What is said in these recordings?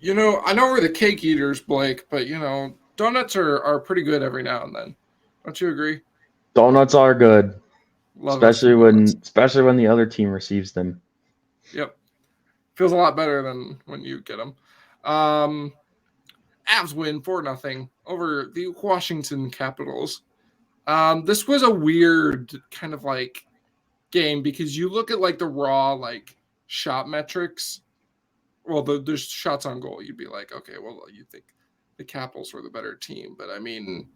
I know we're the cake eaters, Blake, but donuts are pretty good every now and then. Don't you agree? Donuts are good, Love us especially some donuts. when the other team receives them. Yep, feels a lot better than when you get them. Um, Avs win 4-0 over the Washington Capitals. This was a weird kind of like game because you look at like the raw like shot metrics. Well, there's shots on goal. You'd be like, okay, well, you think the Capitals were the better team, but I mean,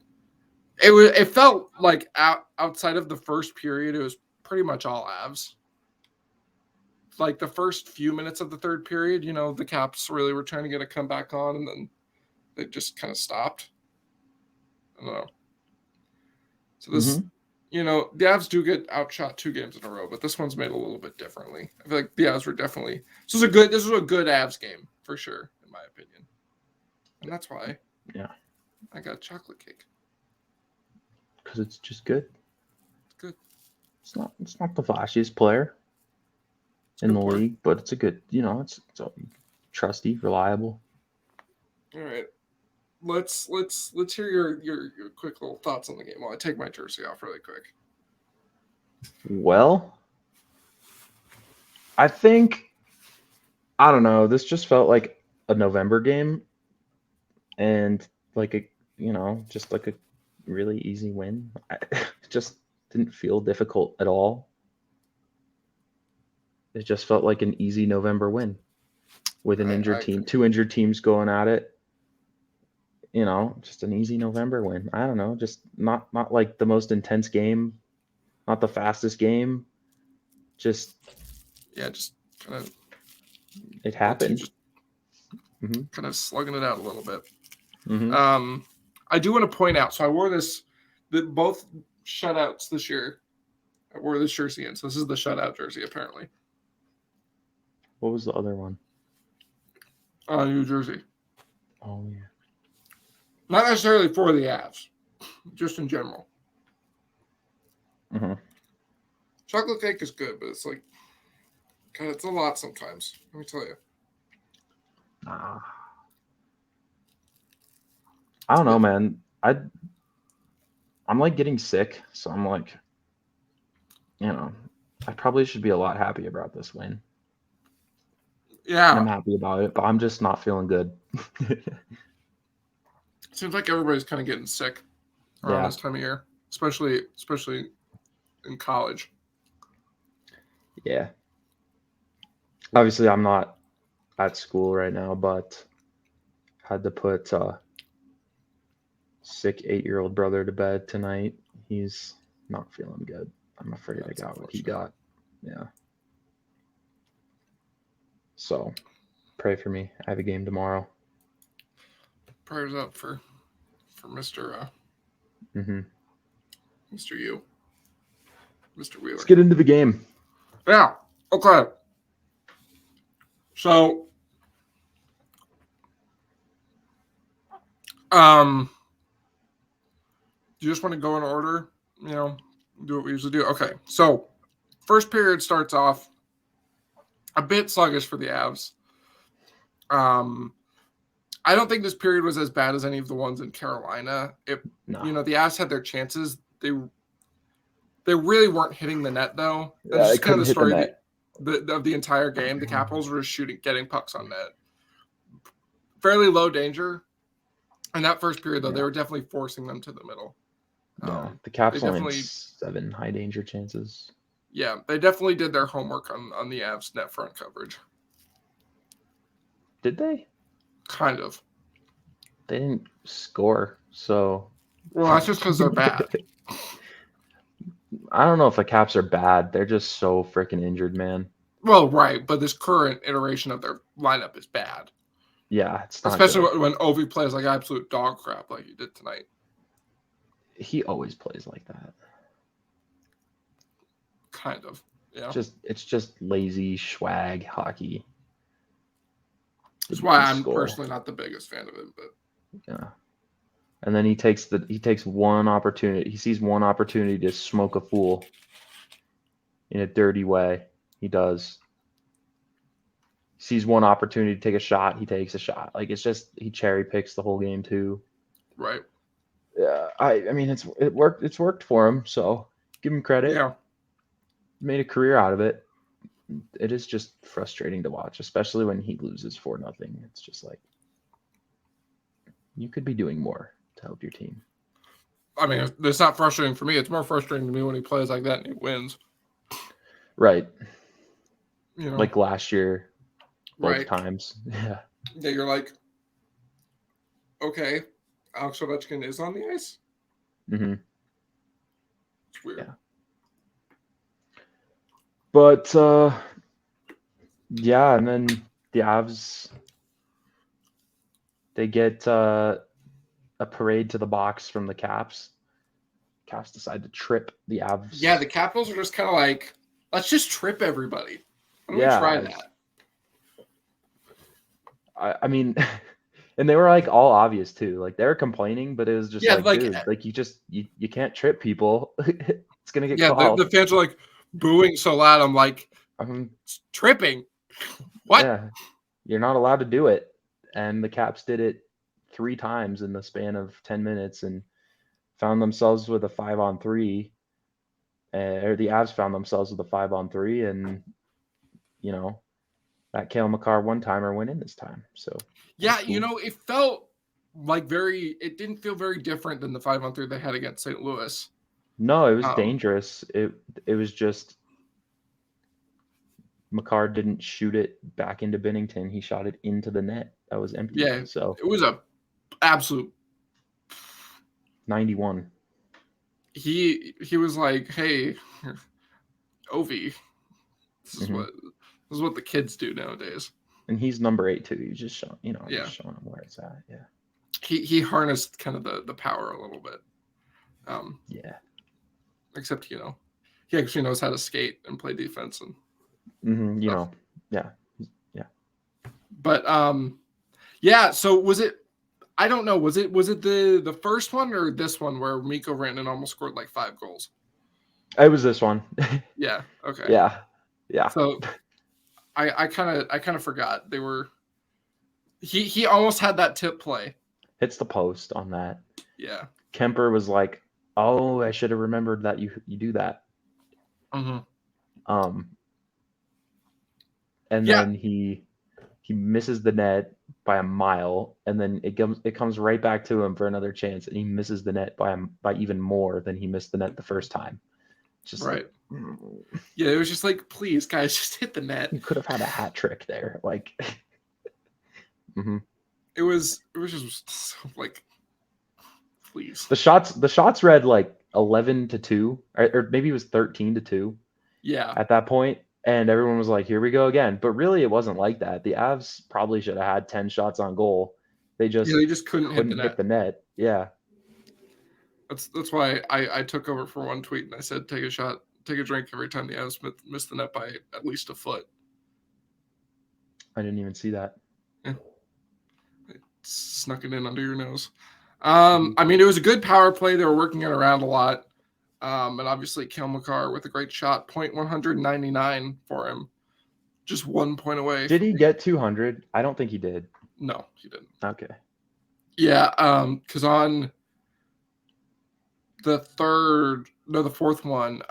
it felt like outside of the first period, it was pretty much all Avs. Like the first few minutes of the third period, the Caps really were trying to get a comeback on, and then they just kind of stopped. I don't know. So this, Mm-hmm. the Avs do get outshot 2 games in a row, but this one's made a little bit differently. I feel like the Avs were definitely this was a good Avs game for sure, in my opinion, and that's why I got chocolate cake. Because it's just good. It's good. It's not the flashiest player in the league, but it's a good. It's trusty, reliable. All right. Let's hear your quick little thoughts on the game while I take my jersey off really quick. Well, I think I don't know. This just felt like a November game, and like just like a really easy win. It just didn't feel difficult at all. It just felt like an easy November win with an injured team, 2 injured teams going at it. Just an easy November win. I don't know, just not like the most intense game, not the fastest game. Just kind of it happened. Just kind of slugging it out a little bit. Mm-hmm. I do want to point out. So I wore both shutouts this year. I wore this jersey in. So this is the shutout jersey apparently. What was the other one? New Jersey. Oh yeah. Not necessarily for the Avs, just in general. Mm-hmm. Chocolate cake is good, but it's like, God, it's a lot sometimes. Let me tell you. I don't know, man. I'm like getting sick, so I'm like, I probably should be a lot happy about this win. Yeah. And I'm happy about it, but I'm just not feeling good. Seems like everybody's kind of getting sick around this time of year, especially in college. Yeah. Obviously, I'm not at school right now, but had to put sick 8-year-old brother to bed tonight. He's not feeling good. I'm afraid I got what he got. Yeah. So pray for me. I have a game tomorrow. Prayers up for Mr. Mr. U. Mr. Wheeler. Let's get into the game. Yeah. Okay. So, you just want to go in order, do what we usually do. Okay. So, first period starts off a bit sluggish for the Avs. I don't think this period was as bad as any of the ones in Carolina. The Avs had their chances. They really weren't hitting the net though. That's just kind of the story of the entire game. The Capitals were just getting pucks on net. Fairly low danger. In that first period though, they were definitely forcing them to the middle. The Caps only had 7 high danger chances. Yeah, they definitely did their homework on the Avs net front coverage. Did they? Kind of. They didn't score, so. Well, that's just because they're bad. I don't know if the Caps are bad. They're just so freaking injured, man. Well, right, but this current iteration of their lineup is bad. Yeah, it's not especially good. when Ovi plays like absolute dog crap like he did tonight. He always plays like that. Kind of, yeah. It's just lazy swag hockey. That's why I'm personally not the biggest fan of it, but yeah. And then he takes one opportunity. He sees one opportunity to smoke a fool in a dirty way. He does. sees one opportunity to take a shot, he takes a shot. Like it's just he cherry picks the whole game too. Right. Yeah, I mean it worked. It's worked for him, so give him credit. Yeah. Made a career out of it. It is just frustrating to watch, especially when he loses 4-0. It's just like you could be doing more to help your team. I mean, it's not frustrating for me. It's more frustrating to me when he plays like that and he wins. Right. You know, Like last year, both right? times. Yeah. Yeah, you're like, okay, Alex Ovechkin is on the ice. Mm-hmm. It's weird. Yeah. But yeah, and then the Avs, they get a parade to the box from the Caps. Caps decide to trip the Avs. Yeah, the Capitals are just kind of like, let's just trip everybody. Why don't we try that? I mean, and they were like all obvious too. Like they were complaining, but it was just like, dude, like you can't trip people. It's gonna get called. The fans are like booing so loud. I'm like, tripping. What? Yeah, you're not allowed to do it. And the Caps did it 3 times in the span of 10 minutes and found themselves with a 5-on-3. Or the Avs found themselves with a 5-on-3, and you know that Cale Makar one-timer went in this time. So yeah, cool. It felt like it didn't feel very different than the 5-on-3 they had against St. Louis. No, it was dangerous. It was just Makar didn't shoot it back into Binnington. He shot it into the net. That was empty. Yeah, so it was a absolute 91. He was like, "Hey, Ovi, this is what the kids do nowadays." And he's number 8 too. He's just showing, yeah, just showing him where it's at. Yeah. He harnessed kind of the power a little bit. Yeah. Except he actually knows how to skate and play defense and yeah. But yeah. So was it? I don't know. Was it the first one or this one where Mikko Rantanen almost scored like 5 goals? It was this one. Yeah. Okay. Yeah. So I kind of forgot they were. He almost had that tip play. Hits the post on that. Yeah. Kuemper was like, "Oh, I should have remembered that you do that." Mm-hmm. And then he misses the net by a mile, and then it comes right back to him for another chance, and he misses the net by even more than he missed the net the first time. Just right. Yeah, it was just like, please, guys, just hit the net. You could have had a hat trick there, like. It was just so, like, please. The shots read like 11-2, or maybe it was 13-2. Yeah. At that point, and everyone was like, "Here we go again." But really, it wasn't like that. The Avs probably should have had 10 shots on goal. They just couldn't hit the net. Yeah. That's why I took over for one tweet and I said, take a drink every time the Avs missed the net by at least a foot. I didn't even see that. Yeah. It snuck it in under your nose. I mean, it was a good power play. They were working it around a lot. And obviously Cale Makar with a great shot, .199 for him. Just 1 point away. Did he get 200? I don't think he did. No, he didn't. Okay. Yeah, because on the fourth one,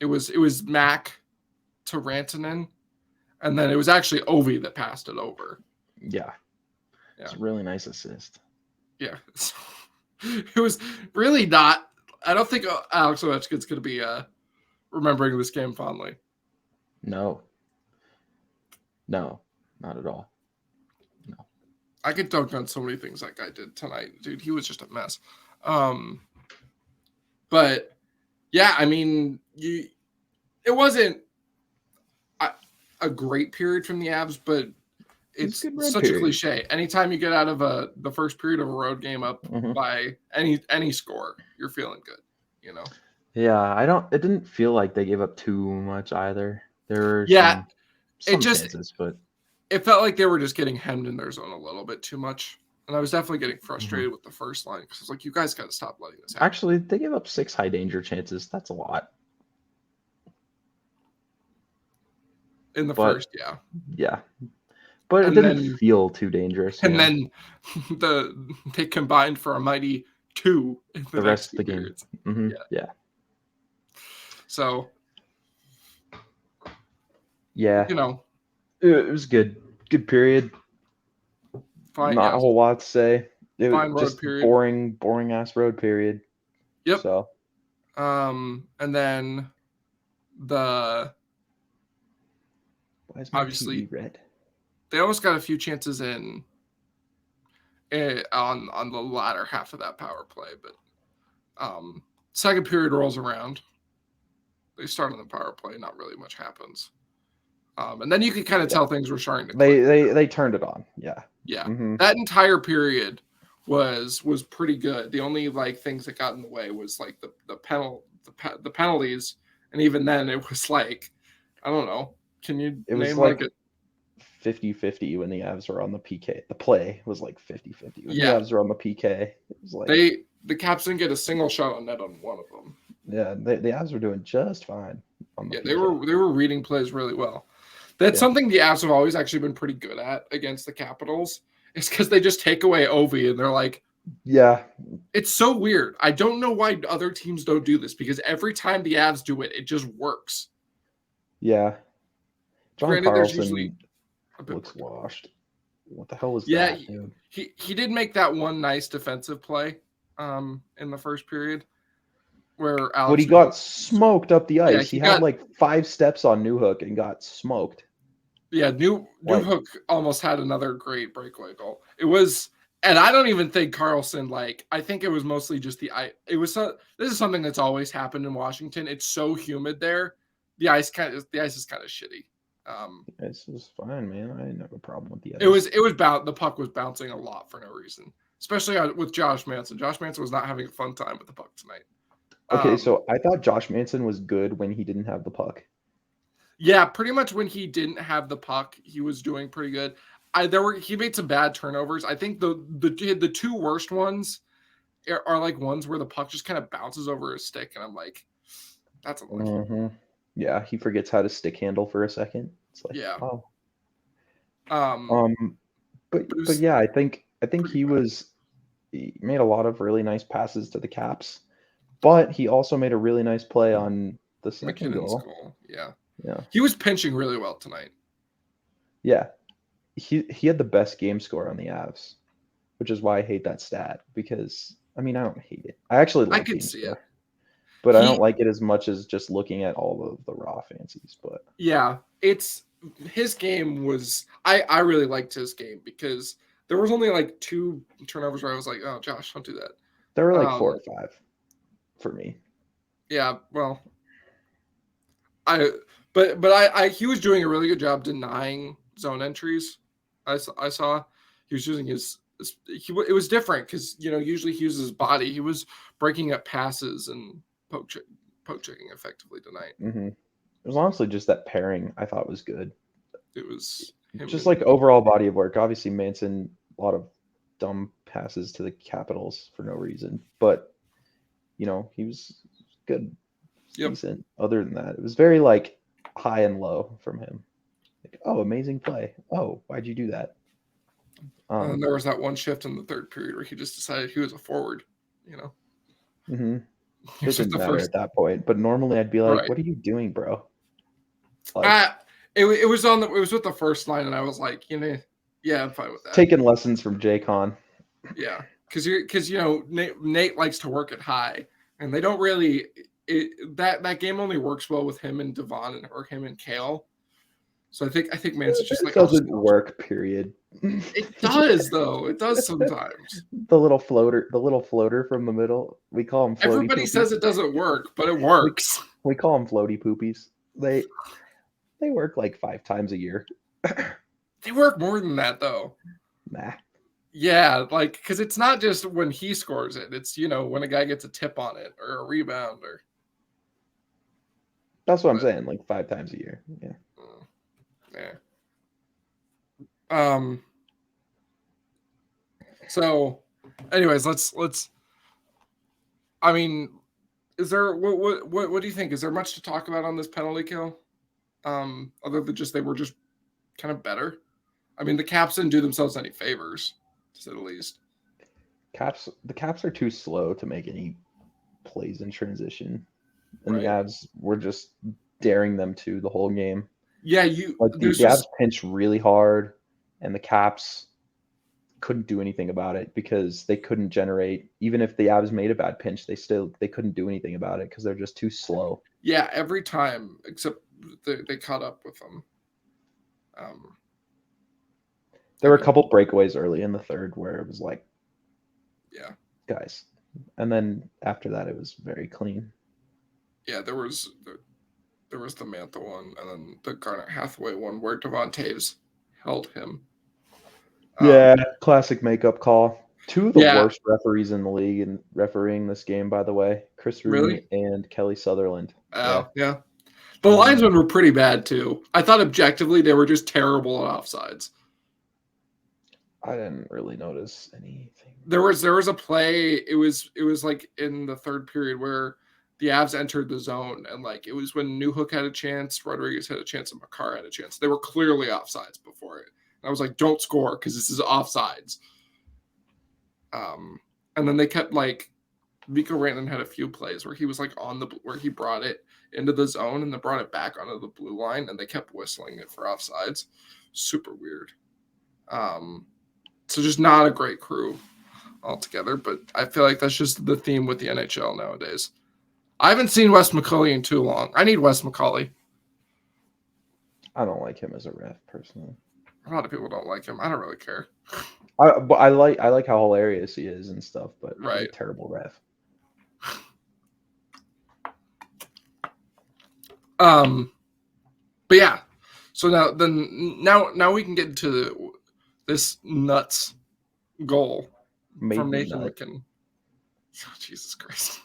it was Mac to Rantanen, and then it was actually Ovi that passed it over. Yeah. It's a really nice assist. Yeah. It was really not. I don't think Alex Ovechkin's going to be remembering this game fondly. No, not at all. No. I could dunk on so many things that guy did tonight, dude. He was just a mess. But yeah, I mean, it wasn't a great period from the Avs, but it's such a cliche. Anytime you get out of the first period of a road game up by any score, you're feeling good, Yeah, it didn't feel like they gave up too much either. There were some chances, but it felt like they were just getting hemmed in their zone a little bit too much. And I was definitely getting frustrated with the first line because I was like, you guys got to stop letting this happen. Actually, they gave up 6 high danger chances. That's a lot. in the But- first, yeah. Yeah. But And it didn't then- feel too dangerous. And then they combined for a mighty 2 in the rest of the game. periods. Yeah. So, Yeah. you know, It was good. Good period. fine. Not Yeah. a whole lot to say. It Fine was road just period. boring ass road period. Yep. So And then why is my obviously TV red? they almost got a few chances on the latter half of that power play, but second period rolls around. They start on the power play, not really much happens. And then you could kind of tell things were starting to click. They turned it on. Yeah. Yeah. Mhm. That entire period was pretty good. The only like things that got in the way was like the penalties, and even then it was like, I don't know. Can you It was name like it? 50-50 when the Avs were on the PK. The play was like 50-50 when Yeah. the Avs were on the PK. It was like The Caps didn't get a single shot on net on one of them. yeah, the Avs were doing just fine on the Yeah, PK. they were reading plays really well. That's something the Avs have always actually been pretty good at against the Capitals. It's because they just take away Ovi and they're like, yeah, it's so weird. I don't know why other teams don't do this because every time the Avs do it, it just works. yeah. John Granted, there's usually Carlson a bit looks more. washed. What the hell was Yeah, that, dude? he did make that one nice defensive play in the first period where Alex. But he got smoked up the ice. Yeah, he he had got- like 5 steps on Newhook and got smoked. Yeah, Newhook almost had another great breakaway goal. It was, and I don't even think Carlson I think it was mostly just the ice. This is something that's always happened in Washington. It's so humid there. The ice is kind of shitty. This was fine, man. I didn't have a problem with the ice. The puck was bouncing a lot for no reason, especially with Josh Manson. Josh Manson was not having a fun time with the puck tonight. Okay, so I thought Josh Manson was good when he didn't have the puck. Yeah, pretty much when he didn't have the puck, he was doing pretty good. He made some bad turnovers. I think the two worst ones are like ones where the puck just kind of bounces over his stick, and I'm like, that's unlucky. Mm-hmm. Yeah, he forgets how to stick handle for a second. It's like, Yeah. oh. But yeah, I think he made a lot of really nice passes to the Caps, but he also made a really nice play on the second MacKinnon's goal. Yeah. Yeah. He was pinching really well tonight. Yeah. He had the best game score on the Avs, which is why I hate that stat because I don't hate it. I actually like can game see score, it. but I don't like it as much as just looking at all of the raw fancies. But yeah, his game was I really liked his game because there was only like 2 turnovers where I was like, oh, Josh, don't do that. there were like 4 or 5 for me. Yeah, well, he was doing a really good job denying zone entries. I saw he was using it was different because usually he uses his body. He was breaking up passes and poke checking effectively tonight. Mm-hmm. It was honestly just that pairing I thought was good. It was just like overall body of work. Obviously, Manson, a lot of dumb passes to the Capitals for no reason, but he was good, decent. Other than that, it was very like high and low from him. Like, oh, amazing play. Oh, why'd you do that? And there was that one shift in the third period where he just decided he was a forward. Mm-hmm. It doesn't matter at that point. But normally I'd be like, "What are you doing, bro?" Like, it was with the first line, and I was like, yeah, I'm fine with that. Taking lessons from Jay Con. Yeah, because Nate likes to work at high, and they don't really. That game only works well with him and Devon or him and Kale. So I think Manson's just like doesn't work. Period. It does though. It does sometimes. The little floater from the middle. We call them. Everybody says it doesn't work, but it works. We call them floaty poopies. They work like 5 times a year. They work more than that though. Nah. Yeah, because it's not just when he scores it. It's when a guy gets a tip on it or a rebound or. That's what I'm saying. Like 5 times a year. Yeah. Yeah. So, anyways, let's. I mean, is there what do you think? Is there much to talk about on this penalty kill? other than just they were just kind of better. I mean, the Caps didn't do themselves any favors, to say the least. The Caps are too slow to make any plays in transition, and the Right. Avs were just daring them to the whole game. Yeah, Like the there's Avs just pinched really hard, and the Caps couldn't do anything about it because they couldn't generate. Even if the Avs made a bad pinch, they couldn't do anything about it because they're just too slow. yeah, every time except they caught up with them. There were a couple breakaways early in the third where it was like, yeah, guys, and then after that it was very clean. yeah. There was the Mantha one, and then the Garnet Hathaway one where Devon Taves held him. Yeah, classic makeup call. Two of the Yeah. worst referees in the league in refereeing this game, by the way, Chris Rooney Really? and Kelly Sutherland. Oh, yeah. The linesmen were pretty bad too. I thought objectively they were just terrible at offsides. I didn't really notice anything. There was a play. It was like in the third period where the Avs entered the zone, and like it was when Newhook had a chance, Rodriguez had a chance, and Makar had a chance. They were clearly offsides before it. And I was like, "Don't score because this is offsides." And then they kept like Mikko Rantanen had a few plays where he was like where he brought it into the zone and then brought it back onto the blue line, and they kept whistling it for offsides. Super weird. So just not a great crew altogether, but I feel like that's just the theme with the NHL nowadays. I haven't seen Wes McCauley in too long. I need Wes McCauley. I don't like him as a ref personally. A lot of people don't like him. I don't really care. But I like how hilarious he is and stuff, but he's a terrible ref. But yeah. So now we can get into this nuts goal from Nathan MacKinnon. Oh, Jesus Christ.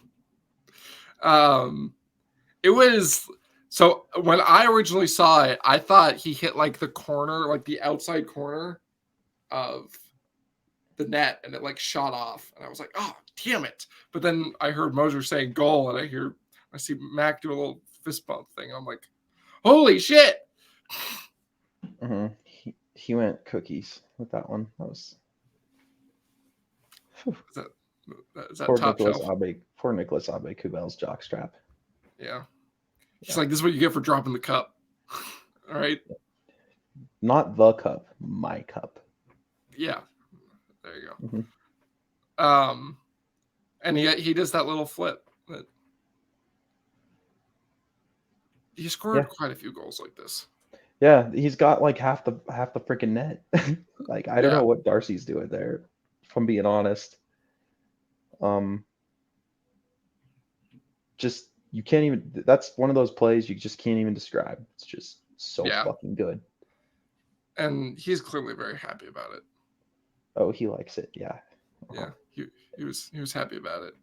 It was so when I originally saw it, I thought he hit like the corner, like the outside corner of the net, and it like shot off, and I was like, "Oh, damn it!" But then I heard Moser say "goal," and I see Mac do a little fist bump thing, and I'm like, "Holy shit!" Mm-hmm. He went cookies with that one. That was. Is that top shelf? Poor Nicolas Aube-Kubel's jockstrap. Yeah. He's like, "This is what you get for dropping the cup." All right. Not the cup, my cup. Yeah. There you go. Mm-hmm. And he does that little flip. He scored quite a few goals like this. Yeah, he's got like half the freaking net. Like I don't know what Darcy's doing there, if I'm being honest. Just you can't even. That's one of those plays you just can't even describe. It's just so fucking good. And he's clearly very happy about it. Oh, he likes it. Yeah. Yeah, he was happy about it.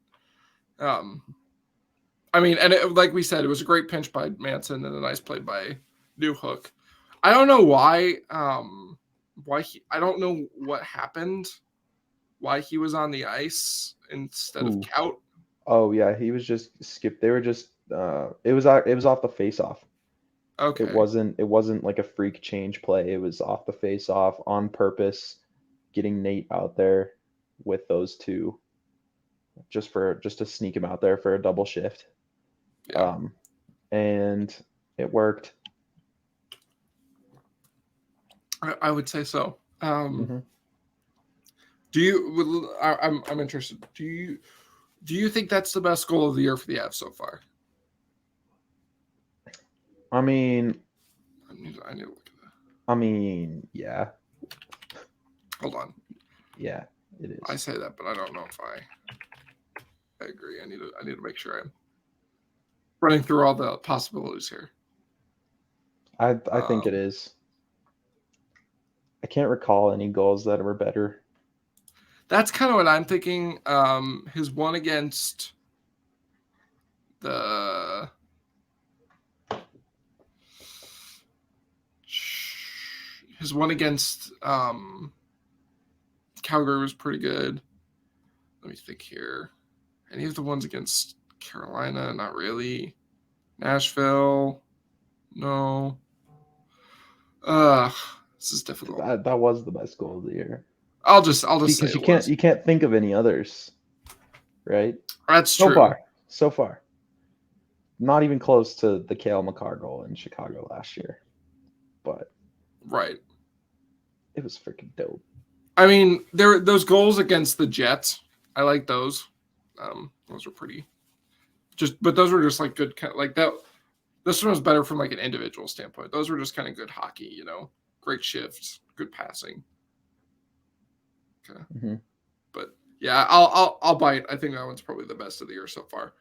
I mean, and like we said, it was a great pinch by Manson and a nice play by Newhook. I don't know why. I don't know what happened. Why he was on the ice instead of Kaut. Oh yeah, he was just skipped. They were just. It was off the face-off. Okay. It wasn't like a freak change play. It was off the face-off on purpose, getting Nate out there with those two, just to sneak him out there for a double shift. Yeah. And it worked. I would say so. Do you? I'm interested. Do you think that's the best goal of the year for the Avs so far? I mean, I need to look at that. I mean, yeah. Hold on. Yeah, it is. I say that, but I don't know if I agree. I need to make sure I'm running through all the possibilities here. I think it is. I can't recall any goals that were better. That's kind of what I'm thinking. His one against the Calgary was pretty good. Let me think here. Any of the ones against Carolina? Not really. Nashville? No. This is difficult. That was the best goal of the year. I'll just say Because it you can't think of any others, right? That's so true. So far. Not even close to the Cale Makar goal in Chicago last year. But right. It was freaking dope. I mean, those goals against the Jets. I like those. Those were pretty. But those were just like good. Like that. This one was better from like an individual standpoint. Those were just kind of good hockey. You know, great shifts, good passing. Okay. Mm-hmm. But yeah, I'll bite. I think that one's probably the best of the year so far.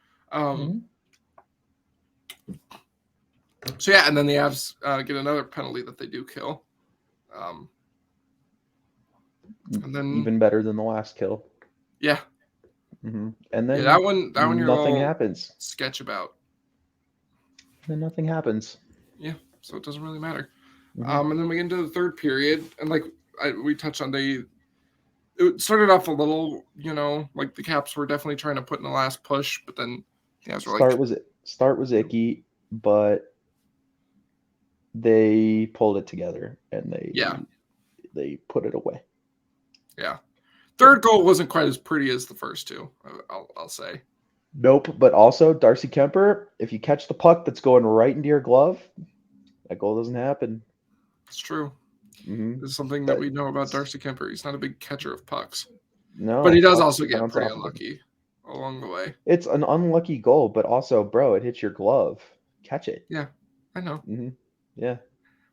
So yeah, and then the Avs get another penalty that they do kill. And then even better than the last kill. Yeah. Mm-hmm. And then that one you're nothing happens. Sketch about. Then nothing happens. Yeah, so it doesn't really matter. Mm-hmm. And then we get into the third period, and like we touched on, it started off a little, you know, like the Caps were definitely trying to put in the last push, but then the Avs were start was icky, but they pulled it together and they put it away. Yeah. Third goal wasn't quite as pretty as the first two, I'll say. Nope, but also Darcy Kuemper, if you catch the puck that's going right into your glove, that goal doesn't happen. It's true. Mm-hmm. This is something that we know about Darcy Kuemper. He's not a big catcher of pucks. No. But he does also get pretty unlucky along the way. It's an unlucky goal, but also, bro, it hits your glove. Catch it. Yeah, I know. Mm-hmm. Yeah.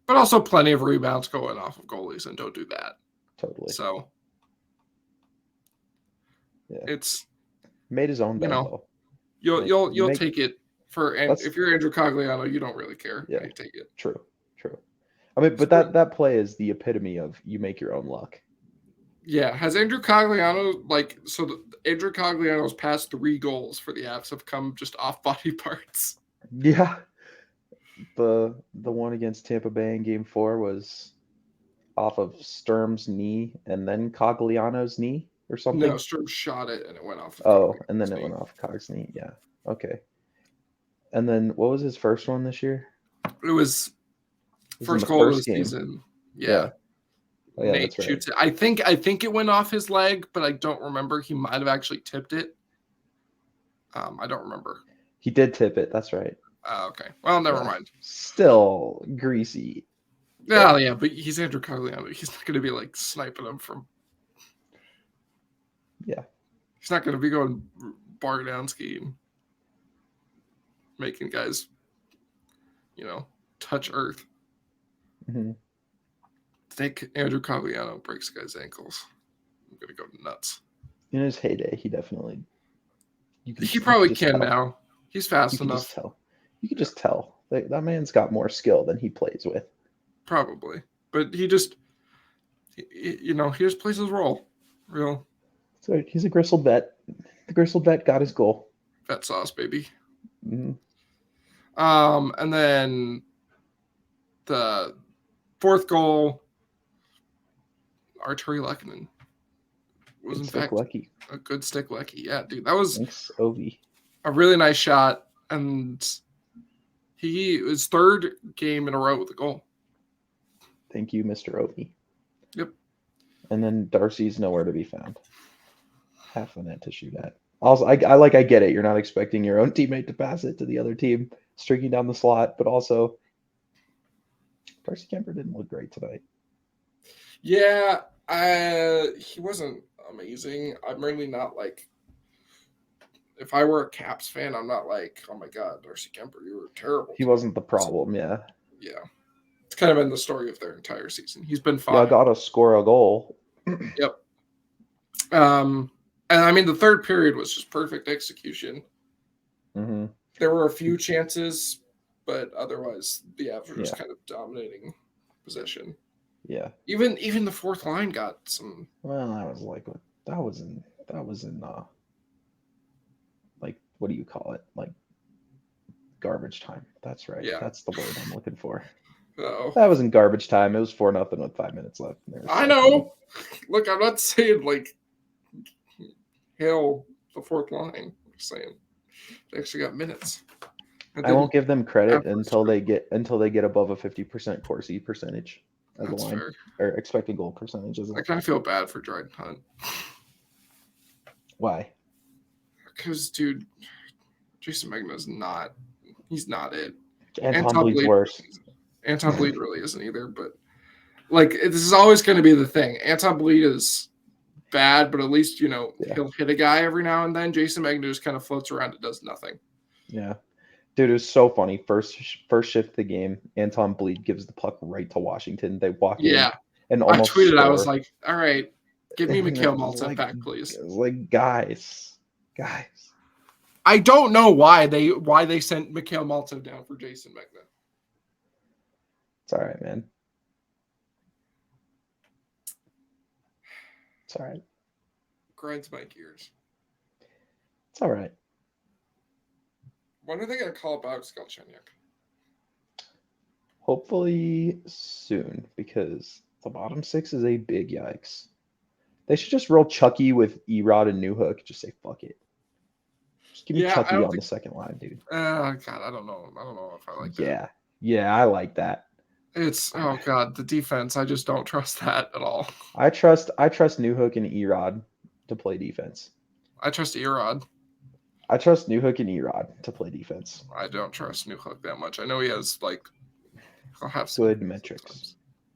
But also plenty of rebounds going off of goalies, and don't do that. Totally. So yeah, it's made his own bed, though. You'll take it if you're Andrew Cogliano, you don't really care. Yeah, you take it. True. I mean, but that play is the epitome of you make your own luck. Yeah, has Andrew Cogliano Andrew Cogliano's past 3 goals for the Avs have come just off body parts. Yeah, the one against Tampa Bay in Game 4 was off of Sturm's knee and then Cogliano's knee or something. No, Sturm shot it and it went off. And then it went off Cog's knee. Yeah. Okay. And then what was his first one this year? It was first goal of the season. Yeah. Oh, yeah, Nate shoots it. I think it went off his leg, but I don't remember. He might have actually tipped it. I don't remember. He did tip it. That's right. Okay. Well, never mind. Still greasy. Yeah, but he's Andrew Cogliano. He's not going to be like sniping him from. Yeah. He's not going to be going bar down scheme, making guys, touch earth. Mm-hmm. I think Andrew Cogliano breaks guys' ankles. I'm going to go nuts. In his heyday, he definitely. He probably can now. He's fast enough. You can just tell. That man's got more skill than he plays with. Probably. But he just plays his role. Real. So he's a gristled vet. The gristled vet got his goal. Vet sauce, baby. Mm-hmm. And then the fourth goal, Arturri Lehkonen was in fact lucky. A good stick lucky. Yeah, dude, that was a really nice shot, and his third game in a row with a goal. Thank you, Mr. Ovi. Yep. And then Darcy's nowhere to be found. Half a net to shoot at. Also, I get it. You're not expecting your own teammate to pass it to the other team, streaking down the slot, but also Darcy Kuemper didn't look great tonight. Yeah, he wasn't amazing. I'm really not like. If I were a Caps fan, I'm not like, oh my God, Darcy Kuemper, you were terrible. He wasn't the problem, yeah. Yeah. It's kind of been the story of their entire season. He's been fine. Yeah, got to score a goal. Yep. And I mean, the third period was just perfect execution. Mm-hmm. There were a few chances, but otherwise the Avs were just kind of dominating possession. Yeah. Even the fourth line got some. Well, that was in like, what do you call it? Like garbage time. That's right. Yeah. That's the word I'm looking for. Uh-oh. That was in garbage time. It was 4-0 with 5 minutes left. I know. Look, I'm not saying like hail the fourth line. I'm just saying they actually got minutes. I won't give them credit Ever until struggle. they get above a 50% Corsi percentage as a That's line, fair. or expected goal percentage as a I line. kind of feel bad for Dryden Hunt Why? because, dude, Jason Megna's not. He's not it. Anton Anton Bleed's Bleed. worse. Anton Bleed really isn't either. But like, this is always going to be the thing. Anton Bleed is bad, but at least Yeah. he'll hit a guy every now and then. Jason Megna just kind of floats around and does nothing. Yeah. Dude, it was so funny. First shift of the game, Anton Bleed gives the puck right to Washington. They walk in and I almost tweeted. score. I was like, "All right, give me And Mikhail it was Malta like- back, please." It was like, guys. I don't know why they sent Mikhail Malta down for Jason Megna. It's all right, man. It's all right. Grinds my gears. It's all right. When are they going to call up Alex Galchenyuk? Hopefully soon, because the bottom six is a big yikes. They should just roll Chucky with Erod and Newhook. Just say fuck it. Just give me Chucky on the second line, dude. God, I don't know. I don't know if I like that. Yeah, I like that. It's god, the defense. I just don't trust that at all. I trust Newhook and Erod to play defense. I trust Erod. I trust Newhook and Erod to play defense. I don't trust Newhook that much. I know he has he'll have some good metrics. Sometimes.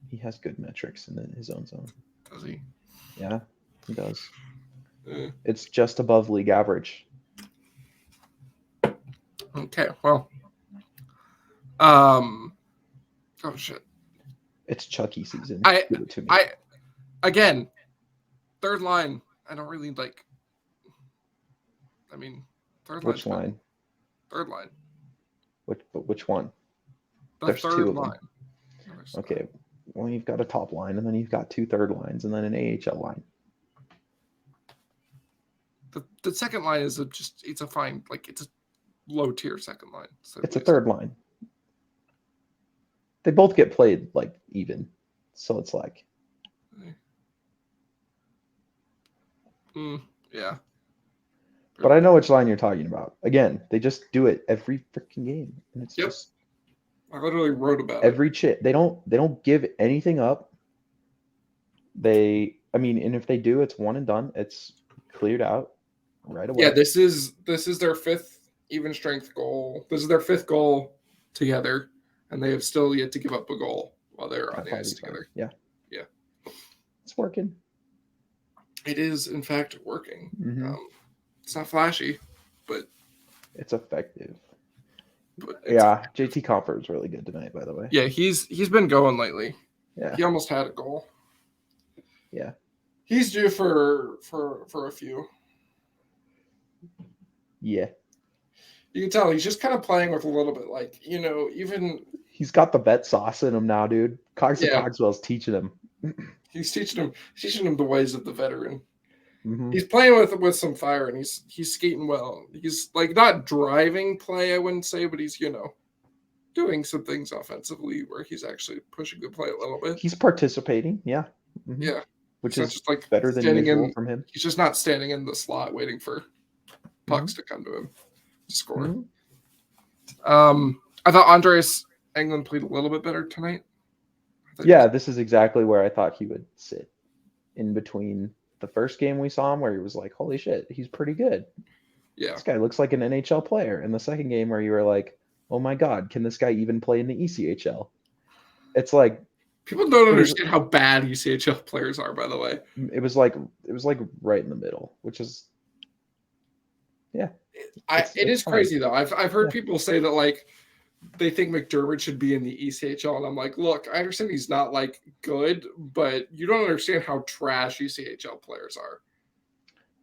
He has good metrics in his own zone. Does he? Yeah, he does. It's just above league average. Okay, well. Oh shit. It's Chucky season. Again, third line. I don't really like. I mean, third line. Which line? Third line. Which one? There's third line. Okay. Well, you've got a top line, and then you've got two third lines, and then an AHL line. The second line is it's a fine, it's a low tier second line. So it's a third line. They both get played even, so it's like. Yeah. But I know which line you're talking about. Again, they just do it every freaking game, and it's just. I literally wrote about every chip. They don't give anything up. And if they do, it's one and done. It's cleared out right away. Yeah, this is their fifth even strength goal. This is their fifth goal together, and they have still yet to give up a goal while they're on the ice together. Yeah. It's working. It is, in fact, working. Mm-hmm. It's not flashy, but it's effective. JT Compher was really good tonight, by the way. Yeah, he's been going lately. Yeah, he almost had a goal. Yeah, he's due for a few. Yeah, you can tell he's just kind of playing with a little bit, even he's got the vet sauce in him now, dude. Cogswell's teaching him. He's teaching him the ways of the veteran. Mm-hmm. He's playing with some fire, and he's skating well. He's not driving play, I wouldn't say, but he's doing some things offensively where he's actually pushing the play a little bit. He's participating, yeah, mm-hmm. Yeah, which is just better than usual from him. He's just not standing in the slot waiting for pucks to come to him to score. Mm-hmm. I thought Andreas Englund played a little bit better tonight. Yeah, this is exactly where I thought he would sit in between. The first game we saw him where he was like, holy shit, he's pretty good. Yeah. This guy looks like an NHL player. And the second game where you were like, oh my God, can this guy even play in the ECHL? It's like. People don't understand how bad ECHL players are, by the way. It was like right in the middle, which is. Yeah. It is crazy though. I've heard people say that they think McDermott should be in the ECHL, and I'm like, look, I understand he's not good, but you don't understand how trash ECHL players are.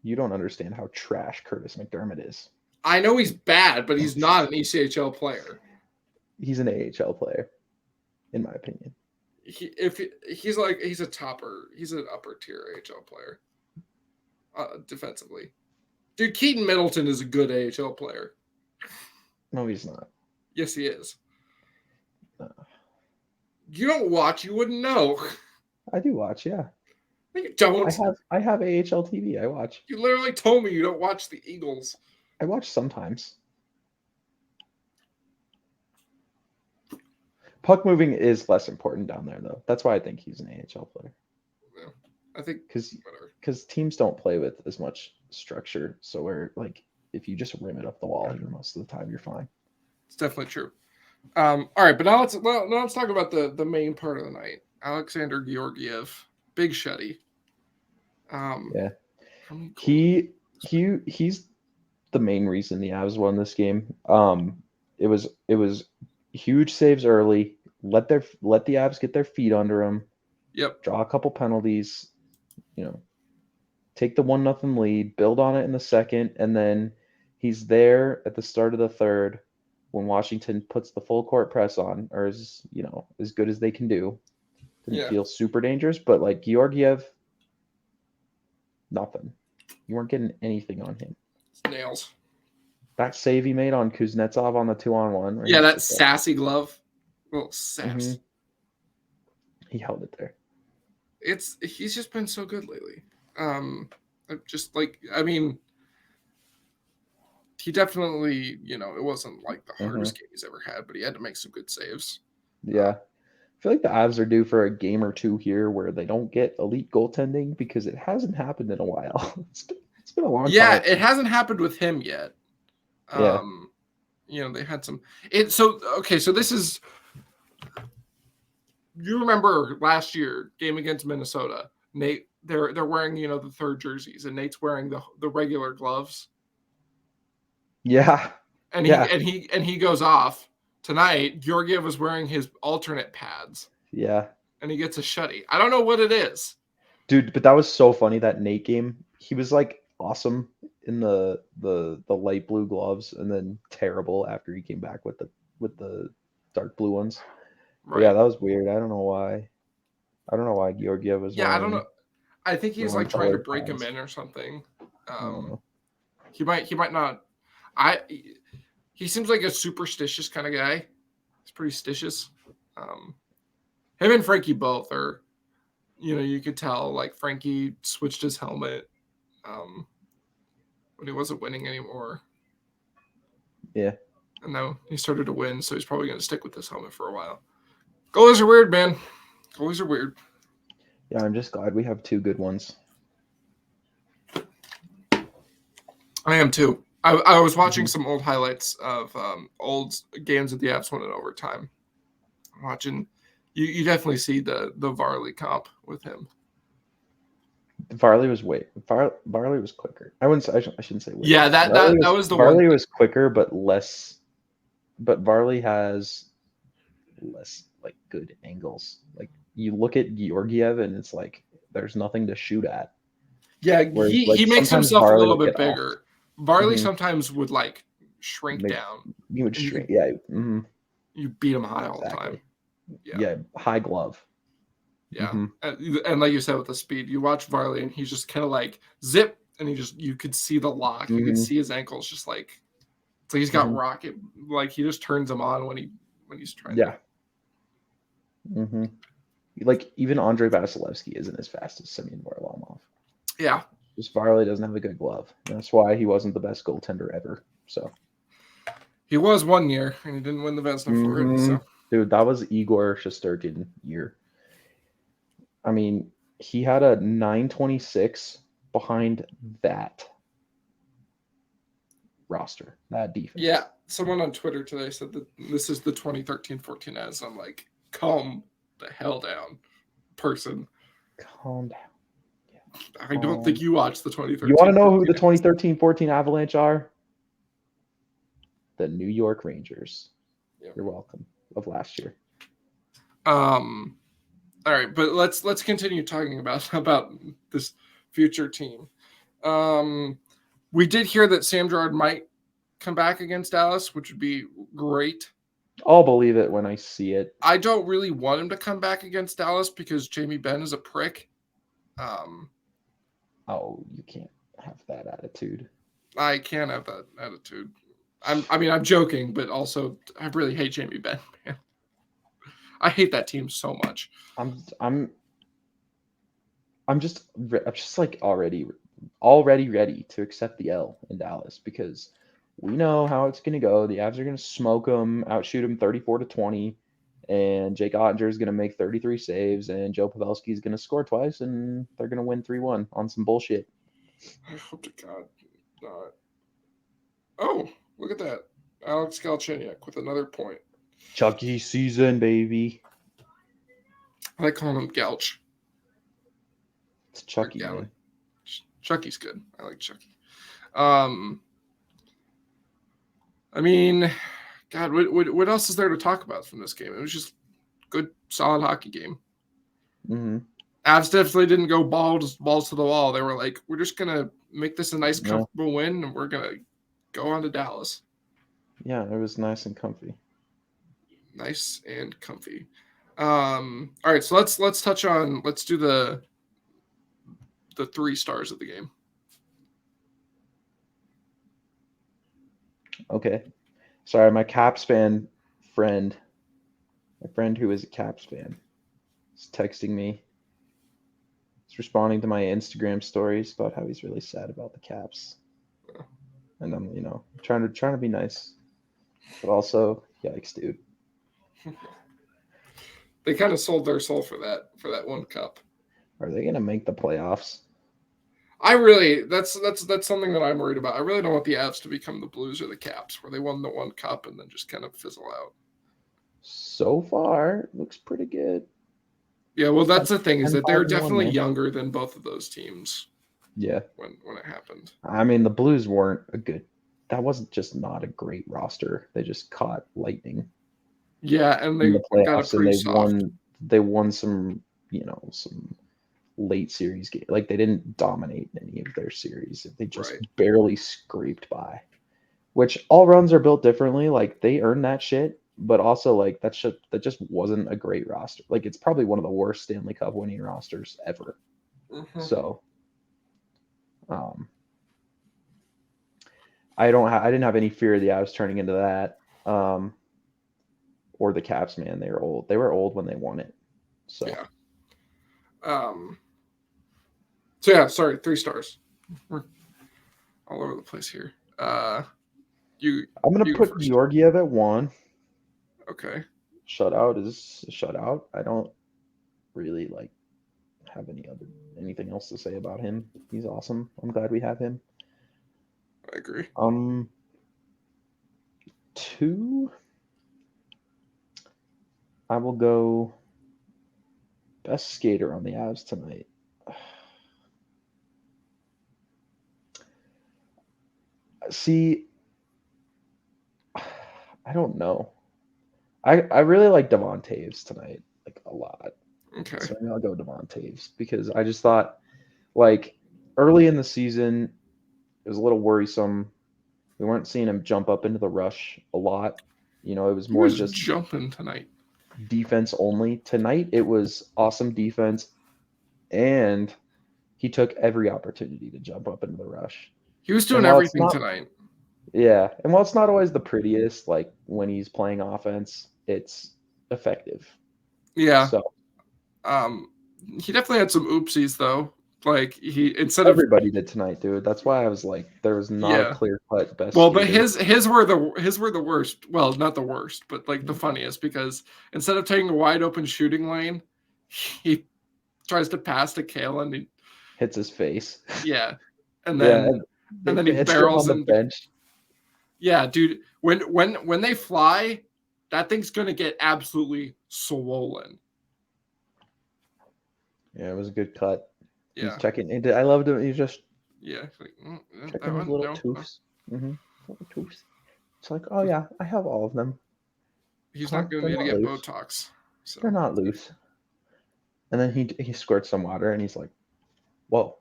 You don't understand how trash Curtis McDermott is. I know he's bad, but he's not an ECHL player. He's an AHL player, in my opinion. He's a topper. He's an upper tier AHL player. Defensively, dude, Keaton Middleton is a good AHL player. No, he's not. Yes, he is. You don't watch, you wouldn't know. I do watch, yeah. No, you don't. I have AHL TV. I watch. You literally told me you don't watch the Eagles. I watch sometimes. Puck moving is less important down there, though. That's why I think he's an AHL player. Yeah, I think Because teams don't play with as much structure. So we're like, if you just rim it up the wall, most of the time you're fine. It's definitely true. All right, but now let's talk about the main part of the night. Alexander Georgiev, big shutty. Yeah, he's the main reason the Avs won this game. It was huge saves early. Let the Avs get their feet under them. Yep. Draw a couple penalties. Take the 1-0 lead, build on it in the second, and then he's there at the start of the third when Washington puts the full court press on, or as good as they can do. Didn't feel super dangerous, but like Georgiev, nothing. You weren't getting anything on him. Nails. That save he made on Kuznetsov on the 2-on-1. Yeah, that sassy glove. Little sass. Mm-hmm. He held it there. He's just been so good lately. He definitely, it wasn't like the hardest game he's ever had, but he had to make some good saves. Yeah. I feel like the Avs are due for a game or two here where they don't get elite goaltending because it hasn't happened in a while. It's been a long time. Yeah, it hasn't happened with him yet. Yeah. They had some. So this is. You remember last year game against Minnesota? Nate, they're wearing the third jerseys, and Nate's wearing the regular gloves. Yeah. And he goes off. Tonight, Georgiev was wearing his alternate pads. Yeah. And he gets a shutty. I don't know what it is. Dude, but that was so funny, that Nate game. He was like awesome in the light blue gloves and then terrible after he came back with the dark blue ones. Right. Yeah, that was weird. I don't know why Georgiev was I don't know. I think he's like trying to break him in or something. He might not. He seems like a superstitious kind of guy. He's pretty stitious. Him and Frankie both are, you could tell like Frankie switched his helmet when he wasn't winning anymore. Yeah. And now he started to win, so he's probably going to stick with this helmet for a while. Goalies are weird, man. Goalies are weird. Yeah, I'm just glad we have two good ones. I am too. I was watching some old highlights of old games that the Avs won in overtime. I'm watching, you definitely see the Varley comp with him. Varley was quicker. I shouldn't say. Yeah, that was the Varley was quicker, but less. But Varley has less like good angles. Like you look at Georgiev, and it's like there's nothing to shoot at. Yeah, whereas, he makes himself a little bit bigger. Varley sometimes would like shrink down. You would shrink, yeah. Mm-hmm. You beat him high all the time. Yeah, high glove. Yeah, and like you said with the speed, you watch Varley and he's just kind of like zip, and you could see the lock. You could see his ankles just like it's like he's got rocket. Like he just turns them on when he's trying. Yeah. Mm-hmm. Like even Andrei Vasilevsky isn't as fast as Semyon Varlamov. Yeah. Just Varley doesn't have a good glove. That's why he wasn't the best goaltender ever. So he was one year and he didn't win the Vezina for it. So. Dude, that was Igor Shesterkin year. I mean, he had a 926 behind that roster, that defense. Yeah, someone on Twitter today said that this is the 2013-14 as I'm like, calm the hell down, person. Calm down. I don't think you watched the 2013. You want to know who the 2013-14 Avalanche are? The New York Rangers. Yep. You're welcome. Of last year. All right, but let's continue talking about this future team. We did hear that Sam Girard might come back against Dallas, which would be great. I'll believe it when I see it. I don't really want him to come back against Dallas because Jamie Benn is a prick. Oh, you can't have that attitude. I can't have that attitude. I'm joking, but also I really hate Jamie Benn, man. I hate that team so much. I'm just like already ready to accept the L in Dallas because we know how it's going to go. The Avs are going to smoke them, outshoot them 34-20, and Jake Ottinger is going to make 33 saves, and Joe Pavelski is going to score twice, and they're going to win 3-1 on some bullshit. I hope to God not. Oh, look at that. Alex Galchenyuk with another point. Chucky season, baby. I like calling him Gouch. It's Chucky, man. Chucky's good. I like Chucky. I mean, God, what else is there to talk about from this game? It was just good, solid hockey game. Mm-hmm. Avs definitely didn't go balls to the wall. They were like, we're just going to make this a nice, comfortable win, and we're going to go on to Dallas. Yeah, it was nice and comfy. Nice and comfy. All right, so let's do the 3 stars of the game. Okay. Sorry, my Caps fan friend, my friend who is a Caps fan, is texting me. He's responding to my Instagram stories about how he's really sad about the Caps. And I'm, trying to be nice. But also, yikes, dude. They kind of sold their soul for that one cup. Are they gonna make the playoffs? That's something that I'm worried about. I really don't want the Avs to become the Blues or the Caps, where they won the one cup and then just kind of fizzle out. So far, it looks pretty good. Yeah, well, that's the thing, is that they're definitely younger than both of those teams. Yeah. When it happened. I mean, the Blues weren't that wasn't just not a great roster. They just caught lightning. Yeah, and they the playoffs, got a pretty soft. They won some, some late series game. Like, they didn't dominate any of their series. They just barely scraped by. Which all runs are built differently. Like, they earned that shit, but also like that just wasn't a great roster. Like, it's probably one of the worst Stanley Cup winning rosters ever. Mm-hmm. So, I didn't have any fear of the Avs turning into that. Or the Caps, man. They were old. They were old when they won it. So yeah. So yeah, sorry, 3 stars. We're all over the place here. I'm gonna put Georgiev at 1. Okay. Shutout is a shutout. I don't really have anything else to say about him. He's awesome. I'm glad we have him. I agree. 2. I will go best skater on the Avs tonight. See, I don't know. I really like Devon Toews tonight, a lot. Okay. So maybe I'll go Devon Toews because I just thought, early in the season, it was a little worrisome. We weren't seeing him jump up into the rush a lot. It was more just jumping tonight. Defense only. Tonight it was awesome defense, and he took every opportunity to jump up into the rush. He was doing everything tonight. Yeah, and while it's not always the prettiest, when he's playing offense, it's effective. Yeah. So, he definitely had some oopsies though. Everybody did tonight, dude. That's why I was there was not a clear cut best. Well, but his were the worst. Well, not the worst, but the funniest, because instead of taking a wide open shooting lane, he tries to pass to Kale and he hits his face. Yeah, and then he barrels on the bench. Yeah, dude. When they fly, that thing's gonna get absolutely swollen. Yeah, it was a good cut. Yeah. He's checking. I loved him. He's just checking his little tooths. Mm-hmm. Little tooths. It's oh yeah, I have all of them. He's not going to need to get loose. Botox. So. They're not loose. And then he squirts some water and he's like, "Whoa,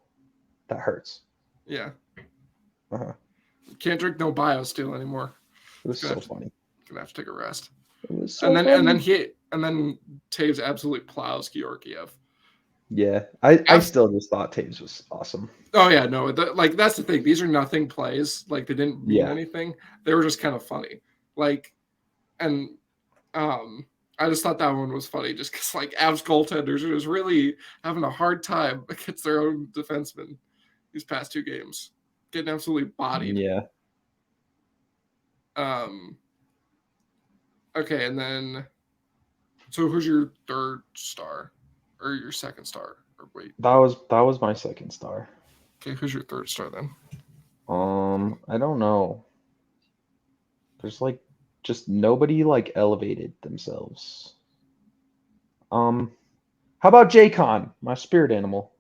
that hurts." Yeah. Can't drink no BioSteel anymore. It was so funny. Gonna have to take a rest. It was so funny. And then Taves absolutely plows Georgiev. Yeah, I still just thought Taves was awesome. Oh yeah, no, that's the thing. These are nothing plays. They didn't mean anything. They were just kind of funny. I just thought that one was funny, just because Avs goaltenders are just really having a hard time against their own defensemen these past 2 games, getting absolutely bodied. Yeah. Okay, and then So who's your third star, or your second star? Or wait, That was my second star. okay, who's your third star then? I don't know. There's like just nobody like elevated themselves. How about Jaycon, my spirit animal?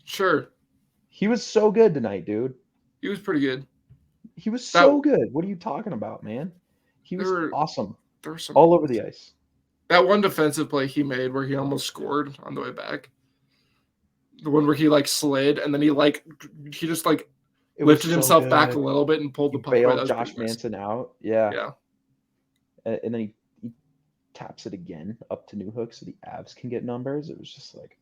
Sure, He was so good tonight, dude. he was pretty good. He was That so good. What are you talking about, man? He there was were awesome there were some all over the ice. that one defensive play he made where he almost scored on the way back. The one where he like slid and then he just like It was lifted so himself back a good. little bit and pulled He the puck away. That bailed was pretty Josh nice. Manson out. Yeah. Yeah, And then he taps it again up to New Hook so the Avs can get numbers. It was just like,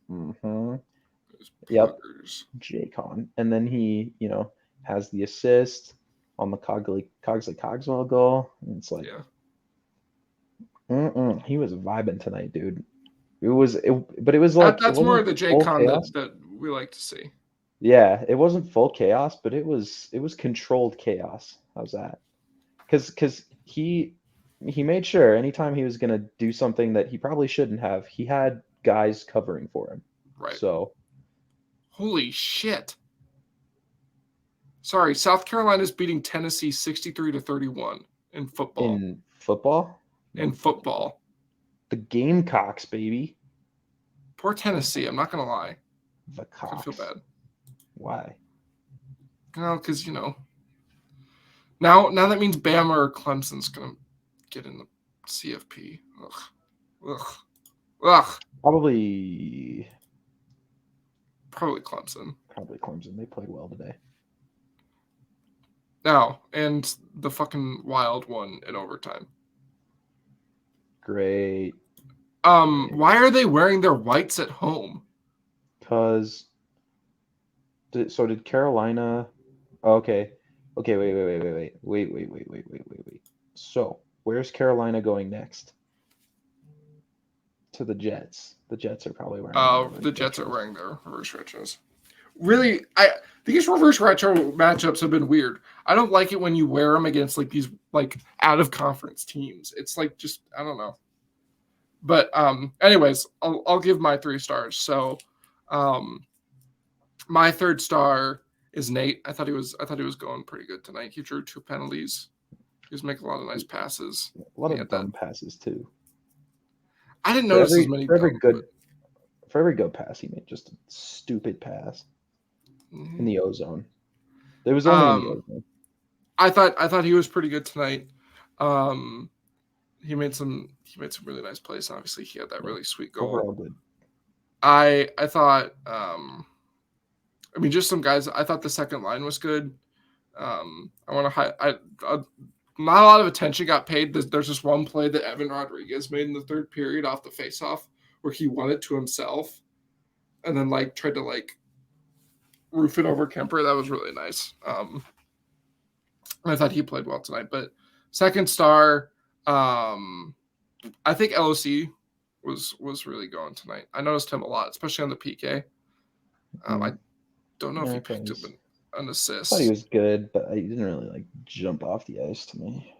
yep, Puggers. Jaycon. And then he, has the assist on the Cogswell goal. And it's like, Yeah, he was vibing tonight, dude. But it was like, it that's more wasn't of the J full Con chaos. that we like to see. Yeah, it wasn't full chaos, but it was controlled chaos. How's that? Because he made sure anytime he was gonna do something that he probably shouldn't have, he had guys covering for him. Right. So Holy shit. Sorry, South Carolina's beating Tennessee 63-31 in football. in football, In football. the Gamecocks, baby, Poor Tennessee, I'm not gonna lie. the I Cocks. feel bad. Why? No, because now that means Bama or Clemson's gonna get in the CFP. Ugh. Probably Clemson. Clemson. They played well today. Now, and the fucking Wild one in overtime. Great. Why are they wearing their whites at home? Because did Carolina? Okay. Wait. So where's Carolina going next? To the Jets. The Jets are probably wearing. The Jets are wearing their reverse retros. Really, these reverse retro matchups have been weird. I don't like it when you wear them against like these like out of conference teams. It's like just I don't know. But anyways, I'll give my 3 stars. So, my third star is Nate. I thought he was going pretty good tonight. He drew 2 penalties. He was making a lot of nice passes. A lot of dumb passes too. I didn't notice as many. For every good pass, he made just a stupid pass in the ozone. There was only in the ozone. I thought he was pretty good tonight. He made some really nice plays. Obviously, he had that really sweet goal. Overall good. I thought just some guys. I thought the second line was good. Not a lot of attention got paid. There's this one play that Evan Rodriguez made in the third period off the faceoff where he won it to himself and then like tried to like roof it over Kuemper. That was really nice. I thought he played well tonight. But second star, I think LOC was really going tonight. I noticed him a lot, especially on the PK. I don't know if he picked up an assist. I thought he was good, but he didn't really like jump off the ice to me.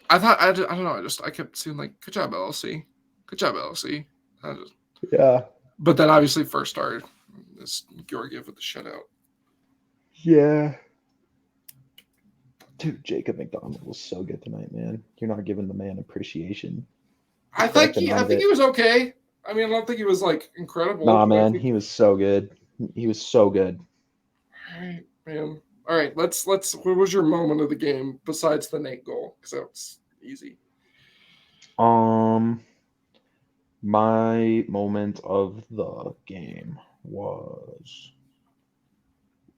I don't know. I kept seeing like, good job, LLC. Good job, LLC. Yeah. But then obviously first star is Georgiev with the shutout. Yeah. Dude, Jacob McDonald was so good tonight, man. You're not giving the man appreciation. I think he was okay. I mean, I don't think he was like incredible. Nah, man, he was so good. He was so good. All right, man. All right, let's. What was your moment of the game besides the Nate goal? Because that was easy. My moment of the game was,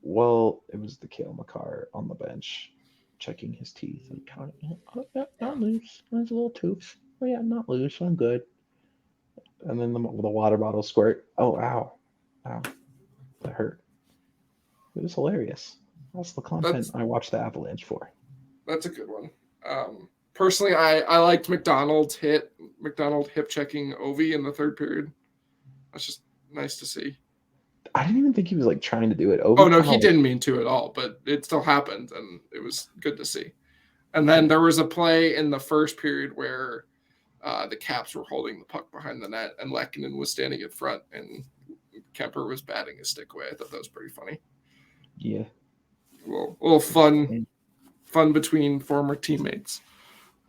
it was the Cale Makar on the bench, checking his teeth. Like, not loose. There's a little tooth. Oh yeah, not loose. I'm good. And then the water bottle squirt. Oh, ow. That hurt. It was hilarious. That's the content I watched the Avalanche for. That's a good one. Personally, I liked McDonald hip checking Ovi in the third period. That's just nice to see. I didn't even think he was like trying to do it. Oh no, he didn't mean to at all, but it still happened, and it was good to see. And then there was a play in the first period where the Caps were holding the puck behind the net, and Lehkonen was standing in front, and Kuemper was batting his stick away. I thought that was pretty funny. Yeah. A little fun between former teammates.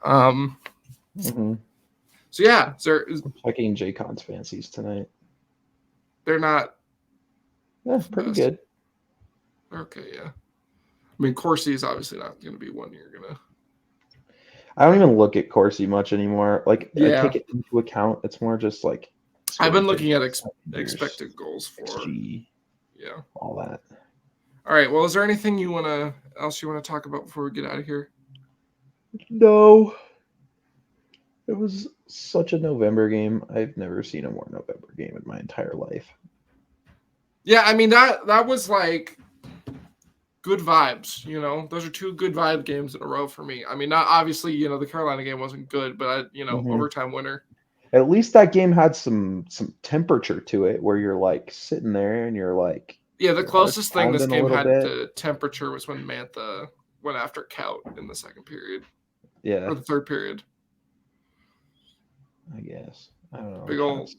Mm-hmm. So yeah, checking J-Con's fancies tonight. They're not. Yeah, pretty good. Okay, yeah. I mean, Corsi is obviously not going to be one you're gonna. I don't even look at Corsi much anymore. Like, yeah. I take it into account. It's more just like. I've been looking at expected goals for. XG, yeah. All that. All right. Well, is there anything else you want to talk about before we get out of here? No. It was such a November game. I've never seen a more November game in my entire life. Yeah, I mean that was like good vibes. Those are two good vibe games in a row for me. I mean, not obviously, the Carolina game wasn't good, but overtime winner. At least that game had some temperature to it, where you're like sitting there and you're like. Yeah, the closest thing this game had to temperature was when Mantha went after Kaut in the second period. Yeah. Or the third period. I guess. I don't know. Big old.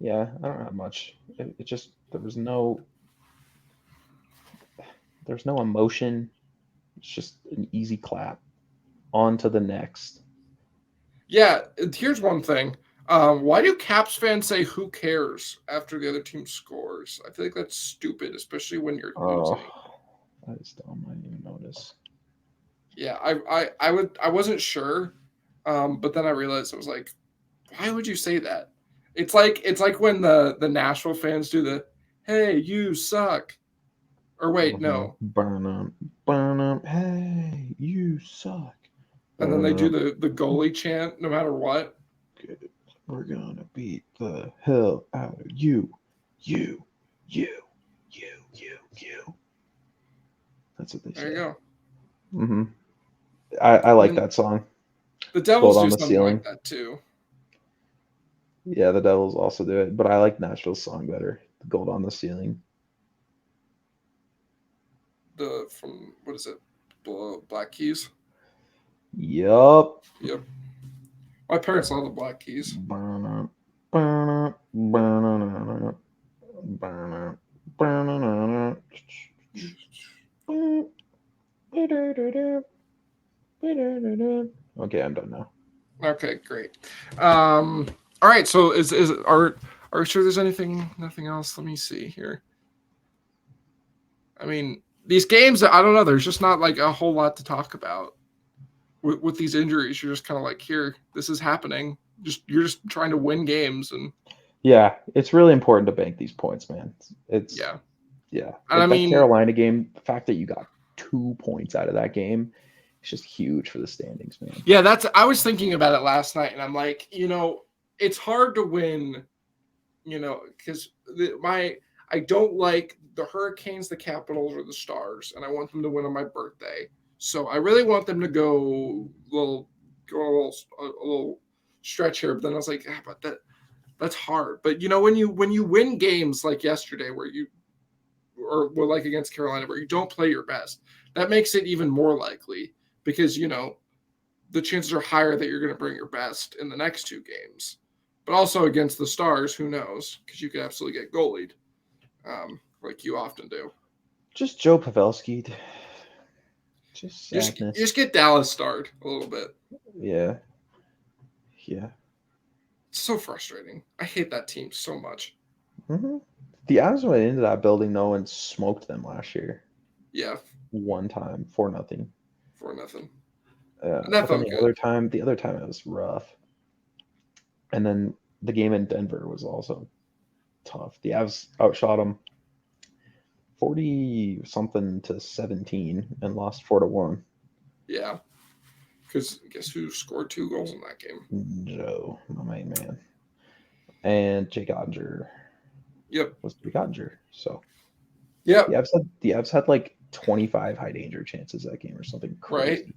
Yeah, I don't have much. It just there's no emotion. It's just an easy clap. On to the next. Yeah, here's one thing. Why do Caps fans say "who cares" after the other team scores? I feel like that's stupid, especially when you're losing. That is dumb. I didn't even notice. Yeah, I wasn't sure, but then I realized I was like, why would you say that? It's like when the Nashville fans do the "Hey, you suck," or wait, no, burn them. Hey, you suck. And then they do the goalie chant no matter what. We're gonna beat the hell out of you. That's what they say. There you go. Mm-hmm. I like that song. The Devils do something like that too. Yeah, the Devils also do it, but I like Nashville's song better. Gold on the Ceiling. From what is it? Black Keys. Yep. My parents love the Black Keys. Okay, I'm done now. Okay, great. All right, so are we sure there's nothing else? Let me see here. I mean, these games, I don't know. There's just not like a whole lot to talk about with these injuries. You're just kind of like, here, this is happening. You're just trying to win games, and yeah, it's really important to bank these points, man. It's yeah. Like and I mean, Carolina game, the fact that you got 2 points out of that game, it's just huge for the standings, man. Yeah, I was thinking about it last night, and I'm like, it's hard to win, because I don't like the Hurricanes, the Capitals, or the Stars, and I want them to win on my birthday. So I really want them to go a little stretch here. But then I was like, but that's hard. But when you win games like yesterday, where like against Carolina, where you don't play your best, that makes it even more likely, because the chances are higher that you're going to bring your best in the next 2 games. But also against the Stars, who knows? Because you could absolutely get goalied, like you often do. Just Joe Pavelski. Just sadness. You just get Dallas starred a little bit. Yeah. It's so frustrating. I hate that team so much. Mm-hmm. The Avs went into that building though and smoked them last year. Yeah. One time, 4-0. 4-0. And that felt good. The other time it was rough. And then the game in Denver was also tough. The Avs outshot them 40-something to 17 and lost 4-1. Yeah. Because guess who scored 2 goals in that game? Joe, my main man. And Jake Ottinger. Yep. Was Jake Ottinger. So yeah. The Avs had like 25 high danger chances that game or something crazy. Right.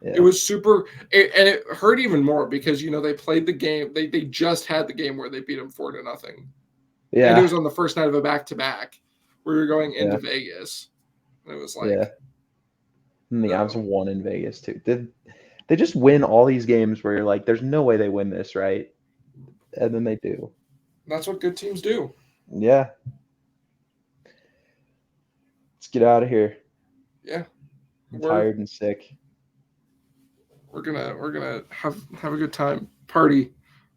Yeah. It was super, and it hurt even more because they played the game. They just had the game where they beat them 4-0. Yeah, and it was on the first night of a back-to-back where you're going into Vegas. And it was like, And the No. Avs won in Vegas too. They just win all these games where you're like, there's no way they win this, right? And then they do. That's what good teams do. Yeah. Let's get out of here. Yeah. I'm We're- tired and sick. We're gonna have a good time. Party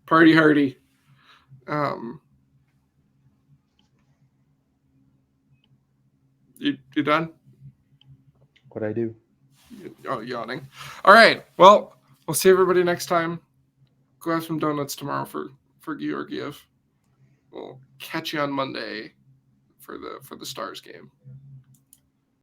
hardy. You done? What'd I do? Oh, yawning. All right. Well, we'll see everybody next time. Go have some donuts tomorrow for Georgiev. We'll catch you on Monday for the Stars game.